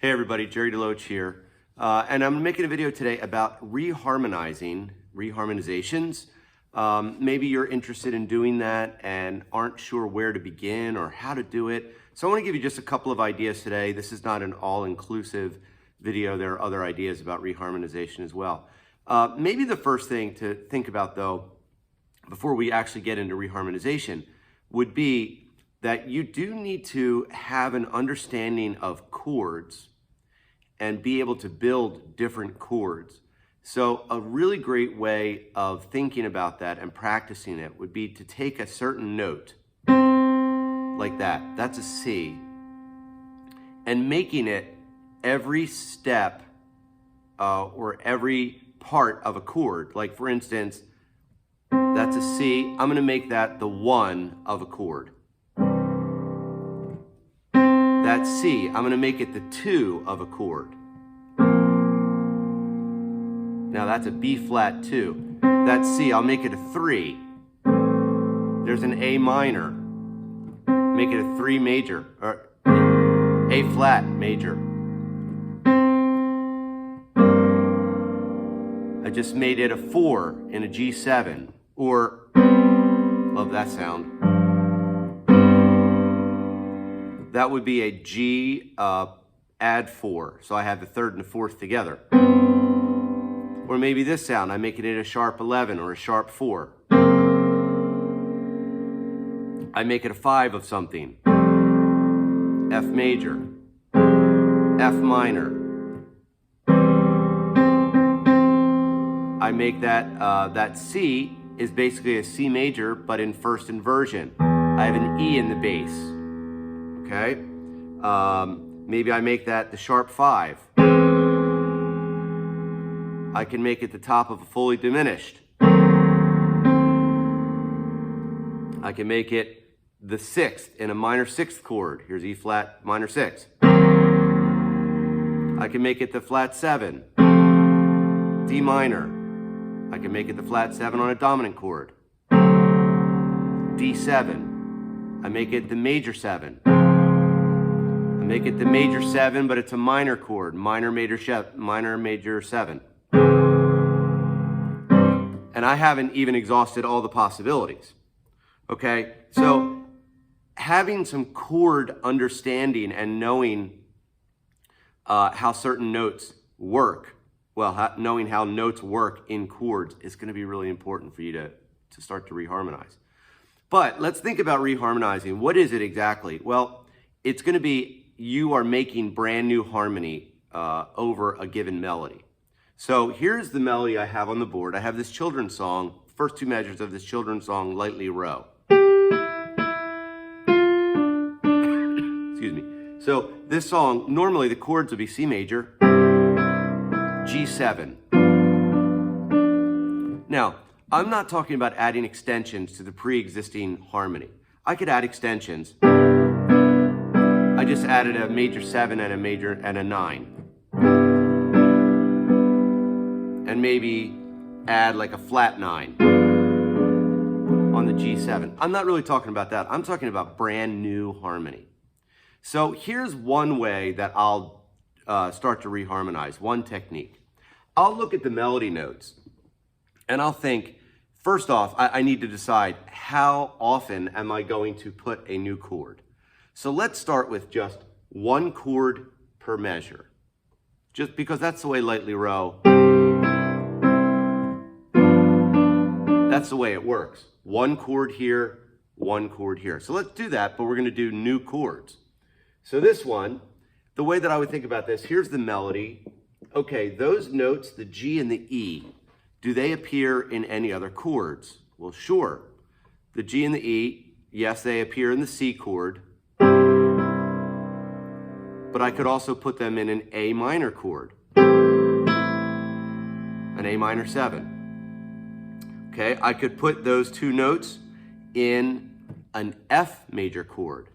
Hey everybody, Jerry DeLoach here. And I'm making a video today about reharmonizations. Maybe you're interested in doing that and aren't sure where to begin or how to do it. So I want to give you just a couple of ideas today. This is not an all-inclusive video. There are other ideas about reharmonization as well. Maybe the first thing to think about though, before we actually get into reharmonization, would be that you do need to have an understanding of chords and be able to build different chords. So a really great way of thinking about that and practicing it would be to take a certain note, like that, that's a C, and making it every step or every part of a chord. Like for instance, that's a C, I'm gonna make that the 1 of a chord. That C, I'm gonna make it the 2 of a chord. Now that's a B flat 2. That C, I'll make it a 3. There's an A minor. Make it a 3 major, or A flat major. I just made it a 4 in a G7, or, love that sound. That would be a G add 4. So I have the 3rd and the 4th together. Or maybe this sound, I make it a sharp 11 or a sharp 4. I make it a 5 of something. F major, F minor. I make that, that C is basically a C major, but in first inversion. I have an E in the bass. Okay, maybe I make that the sharp 5. I can make it the top of a fully diminished. I can make it the 6th in a minor 6th chord. Here's E flat minor 6. I can make it the flat 7, D minor. I can make it the flat 7 on a dominant chord. D7. I make it the major 7. I make it the major 7, but it's a minor chord, minor major 7. And I haven't even exhausted all the possibilities. Okay, so having some chord understanding and knowing how certain notes work, knowing how notes work in chords is going to be really important for you to start to reharmonize. But let's think about reharmonizing. What is it exactly? Well, it's going to be you are making brand new harmony over a given melody. So here's the melody I have on the board. I have this children's song, first 2 measures of this children's song, Lightly Row. Excuse me. So this song, normally the chords would be C major, G7. Now, I'm not talking about adding extensions to the pre-existing harmony. I could add extensions. I just added a major 7 and a major and a 9. And maybe add like a flat 9 on the G7. I'm not really talking about that. I'm talking about brand new harmony. So here's one way that I'll start to reharmonize, one technique. I'll look at the melody notes and I'll think, first off, I need to decide how often am I going to put a new chord. So let's start with just 1 chord per measure, just because that's the way Lightly Row, that's the way it works. 1 chord here, 1 chord here. So let's do that, but we're going to do new chords. So this one, the way that I would think about this, here's the melody. Okay, those notes, the G and the E, do they appear in any other chords? Well, sure. The G and the E, yes, they appear in the C chord, but I could also put them in an A minor chord, an A minor 7. Okay, I could put those 2 notes in an F major chord.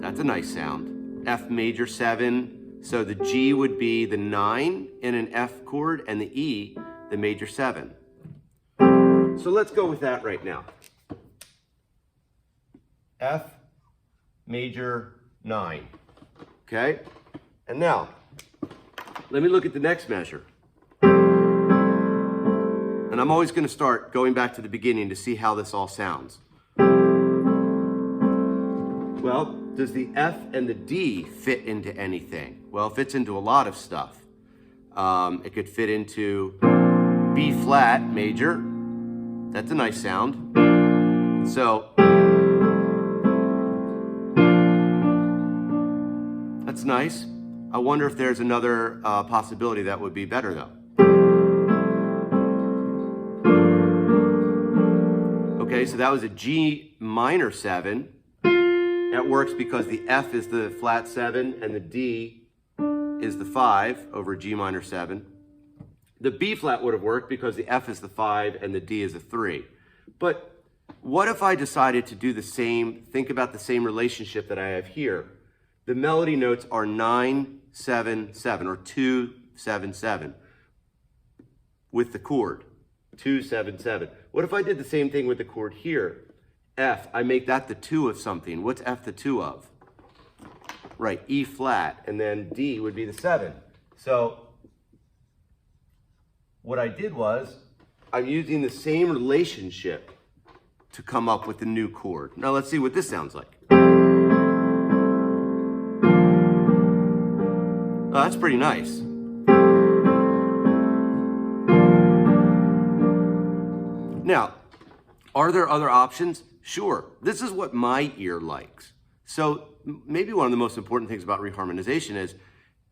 That's a nice sound. F major 7, so the G would be the 9 in an F chord and the E, the major 7. So let's go with that right now. F major 9. Okay? And now, let me look at the next measure. And I'm always going to start going back to the beginning to see how this all sounds. Well, does the F and the D fit into anything? Well, it fits into a lot of stuff. It could fit into B flat major. That's a nice sound. So, that's nice. I wonder if there's another possibility that would be better though. Okay, so that was a G minor 7. That works because the F is the flat 7 and the D is the 5 over G minor 7. The B flat would have worked because the F is the 5 and the D is a 3. But what if I decided to do the same, think about the same relationship that I have here? The melody notes are 9, 7, 7, or 2, 7, 7 with the chord, 2, 7, 7. What if I did the same thing with the chord here? F, I make that the 2 of something. What's F the 2 of? Right, E flat, and then D would be the 7. So what I did was, I'm using the same relationship to come up with the new chord. Now let's see what this sounds like. Oh, that's pretty nice. Now, are there other options? Sure. This is what my ear likes. So maybe one of the most important things about reharmonization is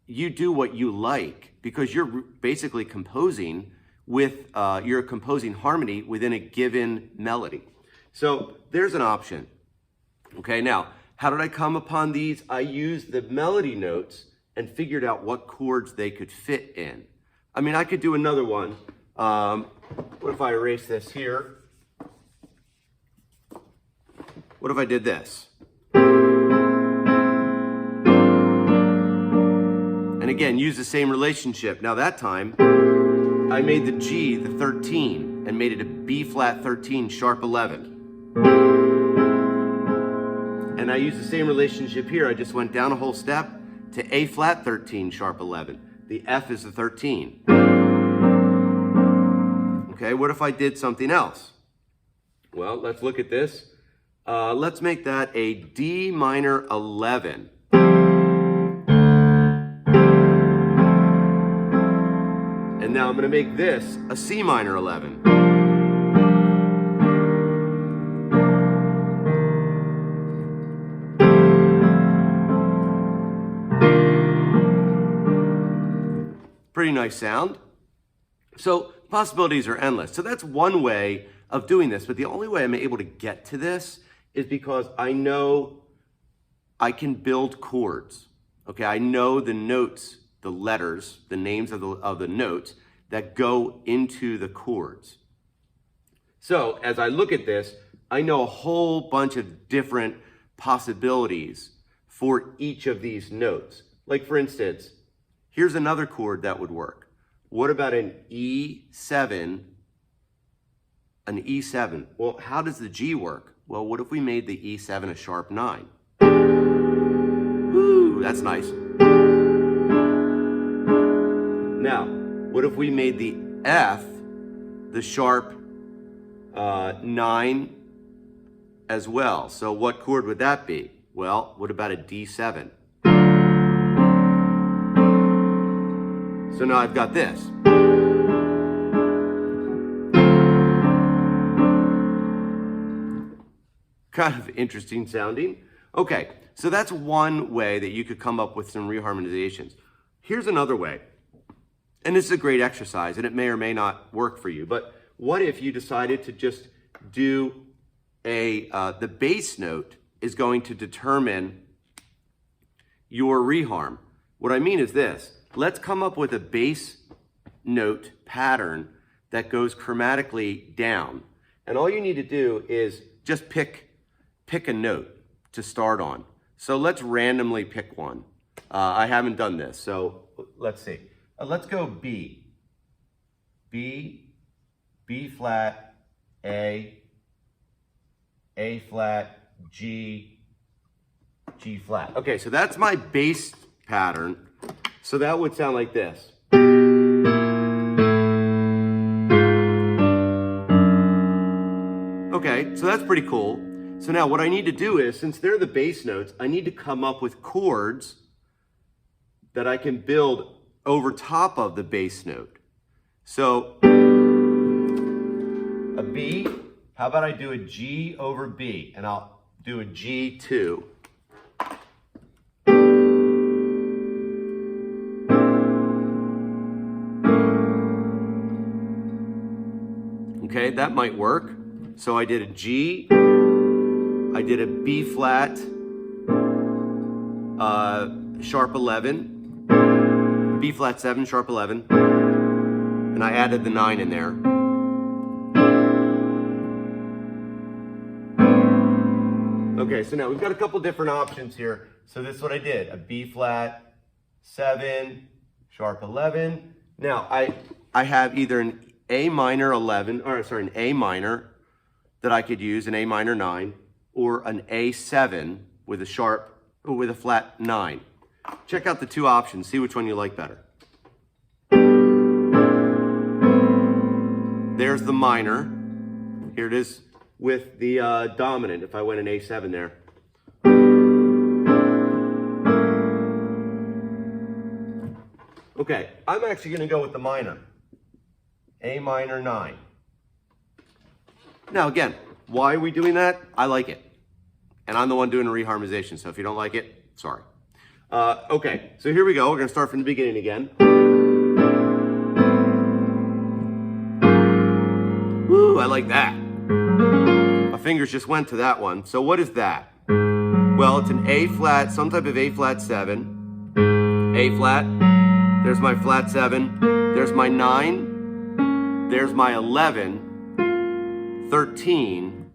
you do what you like, because you're basically composing with, you're composing harmony within a given melody. So there's an option. Okay, now, how did I come upon these? I used the melody notes and figured out what chords they could fit in. I mean, I could do another one. What if I erase this here? What if I did this? And again, use the same relationship. Now that time, I made the G the 13 and made it a B flat 13 sharp 11. And I used the same relationship here. I just went down a whole step to A flat 13 sharp 11. The F is the 13. Okay, what if I did something else? Well, let's look at this. Let's make that a D minor 11. And now I'm going to make this a C minor 11. Pretty nice sound. So possibilities are endless. So that's one way of doing this, but the only way I'm able to get to this is because I know I can build chords. Okay, I know the notes, the letters, the names of the notes that go into the chords. So as I look at this, I know a whole bunch of different possibilities for each of these notes. Like for instance, here's another chord that would work. What about an E7? An E7. Well, how does the G work? Well, what if we made the E7 a sharp 9? Woo, that's nice. Now, what if we made the F the sharp 9 as well? So what chord would that be? Well, what about a D7? So now I've got this. Kind of interesting sounding. Okay, so that's one way that you could come up with some reharmonizations. Here's another way, and this is a great exercise, and it may or may not work for you, but what if you decided to just do the bass note is going to determine your reharm. What I mean is this. Let's come up with a bass note pattern that goes chromatically down. And all you need to do is just pick a note to start on. So let's randomly pick one. I haven't done this, so let's see. Let's go B. B, B flat, A flat, G, G flat. Okay, so that's my bass pattern. So that would sound like this. Okay, so that's pretty cool. So now what I need to do is, since they're the bass notes, I need to come up with chords that I can build over top of the bass note. So a B, how about I do a G over B, and I'll do a G2. Okay, that might work. So I did a G, I did a B flat, sharp 11, B flat 7, sharp 11, and I added the 9 in there. Okay, so now we've got a couple different options here. So this is what I did, a B flat 7, sharp 11. Now I have either an A minor 11, or sorry, an A minor that I could use, an A minor 9, or an A7 with a sharp, or with a flat 9. Check out the two options, see which one you like better. There's the minor. Here it is with the dominant, if I went an A7 there. Okay, I'm actually gonna go with the minor. A minor 9. Now again, why are we doing that? I like it. And I'm the one doing a reharmonization, so if you don't like it, sorry. Okay, so here we go. We're gonna start from the beginning again. Woo, I like that. My fingers just went to that one. So what is that? Well, it's an A flat, some type of A flat 7. A flat, there's my flat 7. There's my 9. There's my 11. 13.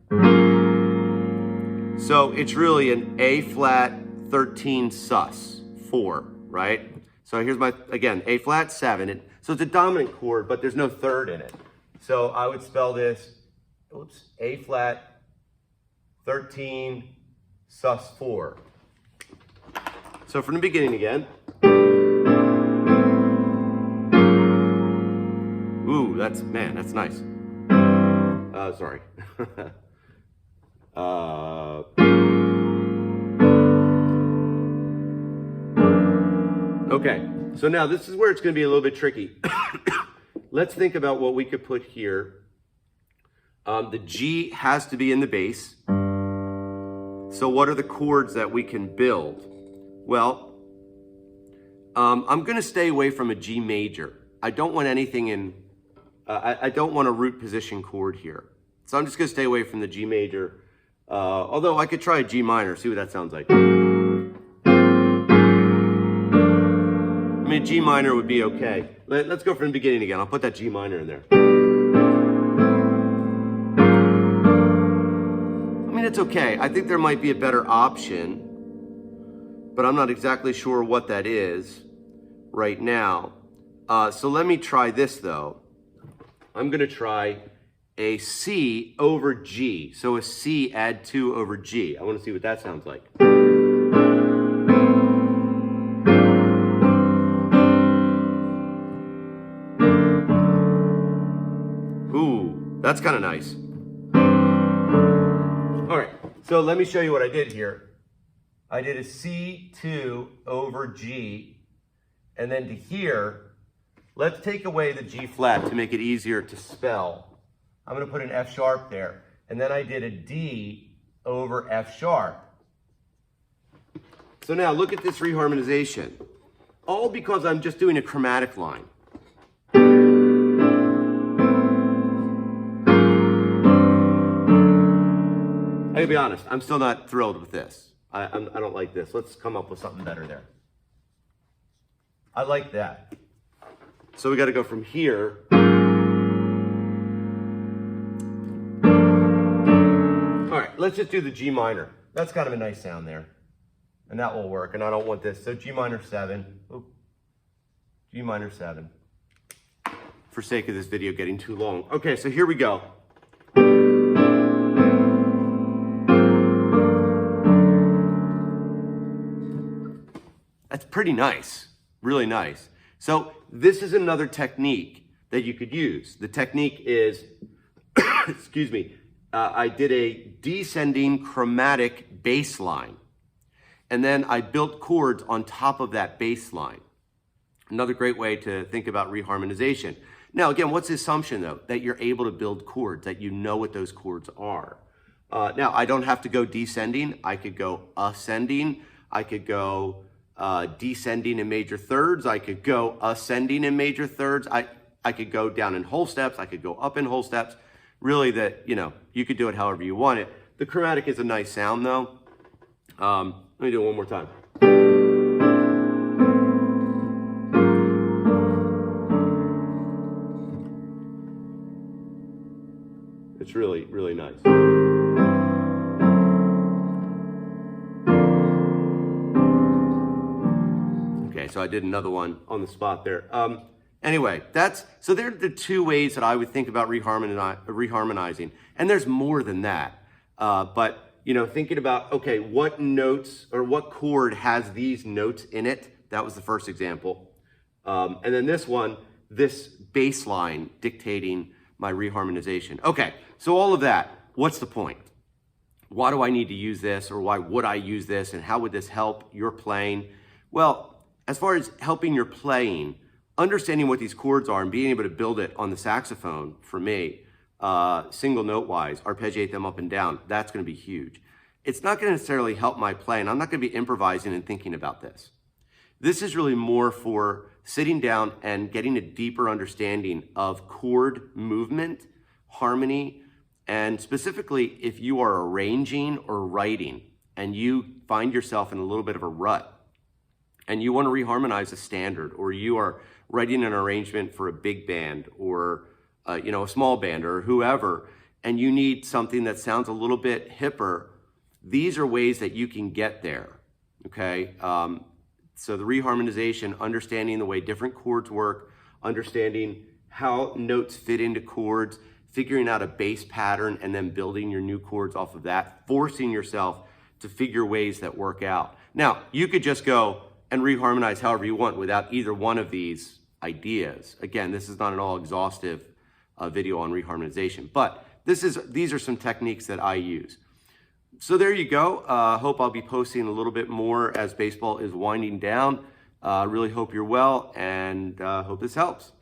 So it's really an A flat 13 sus 4, right? So here's my, again, A flat 7. So it's a dominant chord, but there's no third in it. So I would spell this, oops, A flat 13 sus 4. So from the beginning again. Ooh, that's, man, that's nice. Sorry. Okay, so now this is where it's going to be a little bit tricky. Let's think about what we could put here. The G has to be in the bass. So what are the chords that we can build? Well, I'm going to stay away from a G major. I don't want anything in, I don't want a root position chord here. So I'm just going to stay away from the G major. Although I could try a G minor, see what that sounds like. I mean, a G minor would be okay. Let's go from the beginning again. I'll put that G minor in there. I mean, it's okay. I think there might be a better option, but I'm not exactly sure what that is right now. So let me try this though. I'm going to try a C over G. So a C add 2 over G. I want to see what that sounds like. Ooh, that's kind of nice. All right, so let me show you what I did here. I did a C2 over G, and then to here, let's take away the G flat to make it easier to spell. I'm going to put an F sharp there. And then I did a D over F sharp. So now look at this reharmonization. All because I'm just doing a chromatic line. I gotta be honest, I'm still not thrilled with this. I don't like this. Let's come up with something better there. I like that. So we got to go from here. All right, let's just do the G minor. That's kind of a nice sound there. And that will work, and I don't want this. So G minor 7. Oop. G minor 7. For sake of this video getting too long. Okay, so here we go. That's pretty nice, really nice. So this is another technique that you could use. The technique is, excuse me, I did a descending chromatic bass line. And then I built chords on top of that bass line. Another great way to think about reharmonization. Now, again, what's the assumption, though? That you're able to build chords, that you know what those chords are. Now, I don't have to go descending. I could go ascending. I could go descending in major thirds. I could go ascending in major thirds. I could go down in whole steps. I could go up in whole steps. Really, you could do it however you want it. The chromatic is a nice sound, though. Let me do it one more time. It's really, really nice. Okay, so I did another one on the spot there. Anyway, so they're the two ways that I would think about reharmonizing. And there's more than that. But thinking about, okay, what notes or what chord has these notes in it? That was the first example. And then this one, this bass line dictating my reharmonization. Okay, so all of that, what's the point? Why do I need to use this, or why would I use this, and how would this help your playing? Well, as far as helping your playing, understanding what these chords are and being able to build it on the saxophone, for me, single note wise, arpeggiate them up and down, that's going to be huge. It's not going to necessarily help my playing. I'm not going to be improvising and thinking about this. This is really more for sitting down and getting a deeper understanding of chord movement, harmony, and specifically if you are arranging or writing and you find yourself in a little bit of a rut and you want to reharmonize a standard, or you are writing an arrangement for a big band or a small band or whoever, and you need something that sounds a little bit hipper, these are ways that you can get there, okay? So the reharmonization, understanding the way different chords work, understanding how notes fit into chords, figuring out a bass pattern, and then building your new chords off of that, forcing yourself to figure ways that work out. Now, you could just go and reharmonize however you want without either one of these ideas. Again, this is not an all exhaustive video on reharmonization, but these are some techniques that I use. So there you go. Hope I'll be posting a little bit more as baseball is winding down. Really hope you're well, and hope this helps.